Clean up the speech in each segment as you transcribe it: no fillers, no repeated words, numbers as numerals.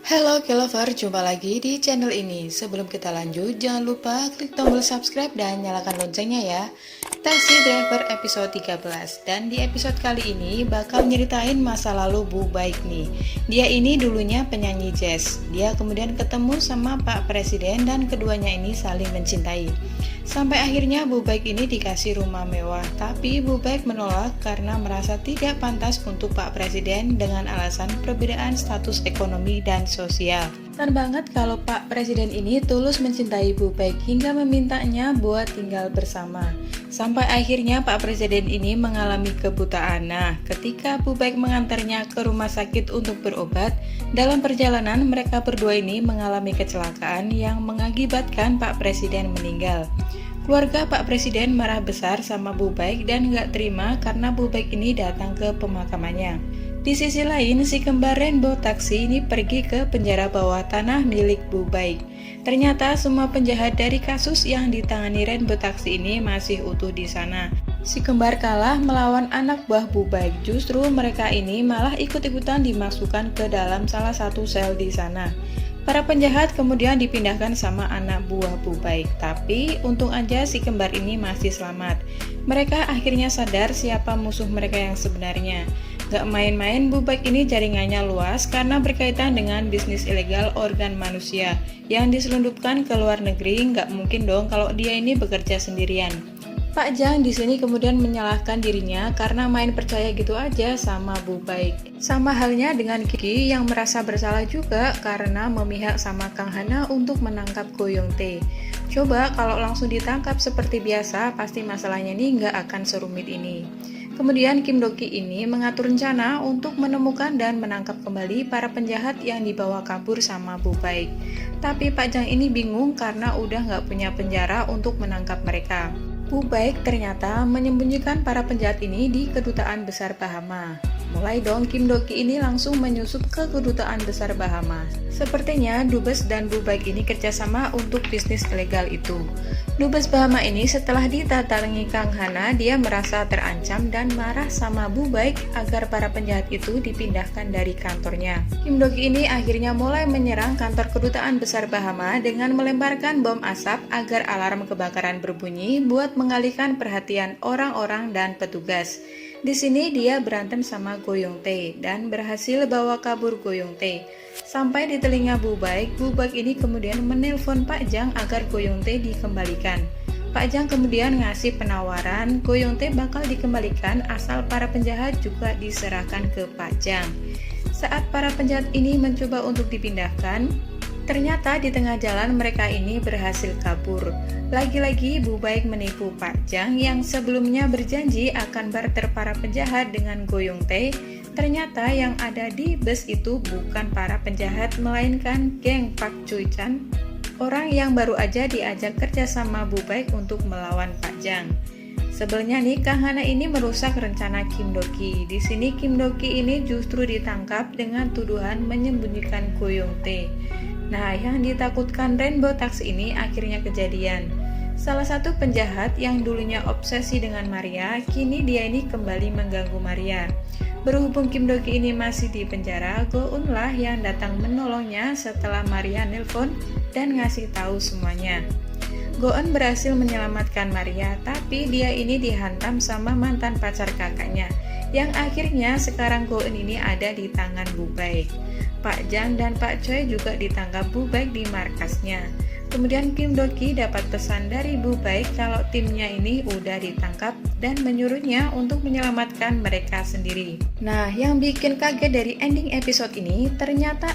Halo Kelover, jumpa lagi di channel ini. Sebelum kita lanjut, jangan lupa klik tombol subscribe dan nyalakan loncengnya ya. Taxi Driver episode 13. Dan di episode kali ini bakal nyeritain masa lalu Bu Baik nih. Dia ini dulunya penyanyi jazz. Dia kemudian ketemu sama Pak Presiden dan keduanya ini saling mencintai. Sampai akhirnya Bu Baik ini dikasih rumah mewah, tapi Bu Baik menolak karena merasa tidak pantas untuk Pak Presiden dengan alasan perbedaan status ekonomi dan sosial. Dan banget kalau Pak Presiden ini tulus mencintai Bu Baik hingga memintanya buat tinggal bersama. Sampai akhirnya Pak Presiden ini mengalami kebutaan. Nah, ketika Bu Baik mengantarnya ke rumah sakit untuk berobat, dalam perjalanan mereka berdua ini mengalami kecelakaan yang mengakibatkan Pak Presiden meninggal. Keluarga Pak Presiden marah besar sama Bu Baik dan nggak terima karena Bu Baik ini datang ke pemakamannya. Di sisi lain, si kembar Rainbow Taxi ini pergi ke penjara bawah tanah milik Bu Baik. Ternyata semua penjahat dari kasus yang ditangani Rainbow Taxi ini masih utuh di sana. Si kembar kalah melawan anak buah Bu Baik. Justru mereka ini malah ikut-ikutan dimasukkan ke dalam salah satu sel di sana. Para penjahat kemudian dipindahkan sama anak buah Bu Baik, tapi untung aja si kembar ini masih selamat. Mereka akhirnya sadar siapa musuh mereka yang sebenarnya. Gak main-main, Bu Baik ini jaringannya luas karena berkaitan dengan bisnis ilegal organ manusia yang diselundupkan ke luar negeri. Gak mungkin dong kalau dia ini bekerja sendirian. Pak Jang di sini kemudian menyalahkan dirinya karena main percaya gitu aja sama Bu Baik. Sama halnya dengan Kiki yang merasa bersalah juga karena memihak sama Kang Hana untuk menangkap Goyong Tae. Coba kalau langsung ditangkap seperti biasa, pasti masalahnya nih nggak akan serumit ini. Kemudian Kim Do-ki ini mengatur rencana untuk menemukan dan menangkap kembali para penjahat yang dibawa kabur sama Bu Baik. Tapi Pak Jang ini bingung karena udah nggak punya penjara untuk menangkap mereka. Bu Baik ternyata menyembunyikan para penjahat ini di Kedutaan Besar Bahama. Mulai dong Kim Do-ki ini langsung menyusup ke Kedutaan Besar Bahama. Sepertinya Dubes dan Bu Baik ini kerjasama untuk bisnis ilegal itu. Dubes Bahama ini setelah ditatangi Kang Hana, dia merasa terancam dan marah sama Bu Baik agar para penjahat itu dipindahkan dari kantornya. Kim Do-ki ini akhirnya mulai menyerang kantor Kedutaan Besar Bahama dengan melemparkan bom asap agar alarm kebakaran berbunyi buat mengalihkan perhatian orang-orang dan petugas. Di sini dia berantem sama Goyong Tae dan berhasil bawa kabur Goyong Tae. Sampai di telinga Bu Baik ini kemudian menelpon Pak Jang agar Goyong Tae dikembalikan. Pak Jang kemudian ngasih penawaran Goyong Tae bakal dikembalikan asal para penjahat juga diserahkan ke Pak Jang. Saat para penjahat ini mencoba untuk dipindahkan, ternyata di tengah jalan mereka ini berhasil kabur. Lagi-lagi Bu Baik menipu Pak Jang yang sebelumnya berjanji akan barter para penjahat dengan Goyong Tae. Ternyata yang ada di bus itu bukan para penjahat melainkan geng Pak Choi Chan, orang yang baru aja diajak kerja sama Bu Baik untuk melawan Pak Jang. Sebelnya nih Kang Hana ini merusak rencana Kim Do-ki. Di sini Kim Do-ki ini justru ditangkap dengan tuduhan menyembunyikan Goyong Tae. Nah, yang ditakutkan Rainbow Taxi ini akhirnya kejadian. Salah satu penjahat yang dulunya obsesi dengan Maria, kini dia ini kembali mengganggu Maria. Berhubung Kim Do-ki ini masih di penjara, Go-eun lah yang datang menolongnya setelah Maria nelpon dan ngasih tahu semuanya. Go-eun berhasil menyelamatkan Maria, tapi dia ini dihantam sama mantan pacar kakaknya, yang akhirnya sekarang Go-eun ini ada di tangan Bu Baik. Pak Jang dan Pak Choi juga ditangkap Bu Baik di markasnya. Kemudian Kim Do-ki dapat pesan dari Bu Baik kalau timnya ini udah ditangkap dan menyuruhnya untuk menyelamatkan mereka sendiri. Nah, yang bikin kaget dari ending episode ini ternyata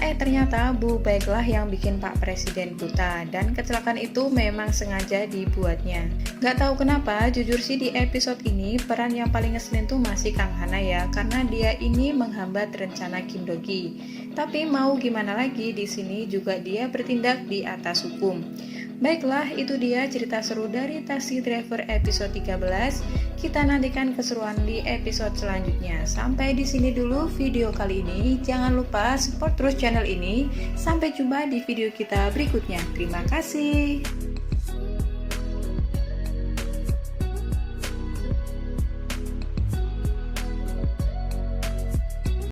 Bu Baik lah yang bikin Pak Presiden buta dan kecelakaan itu memang sengaja dibuatnya. Gak tahu kenapa, jujur sih di episode ini peran yang paling ngeselin tuh masih Kang Hana ya, karena dia ini menghambat rencana Kim Do-ki. Tapi mau gimana lagi, di sini juga dia bertindak di atas hukum. Baiklah, itu dia cerita seru dari Taxi Driver episode 13. Kita nantikan keseruan di episode selanjutnya. Sampai di sini dulu video kali ini. Jangan lupa support terus channel ini. Sampai jumpa di video kita berikutnya. Terima kasih.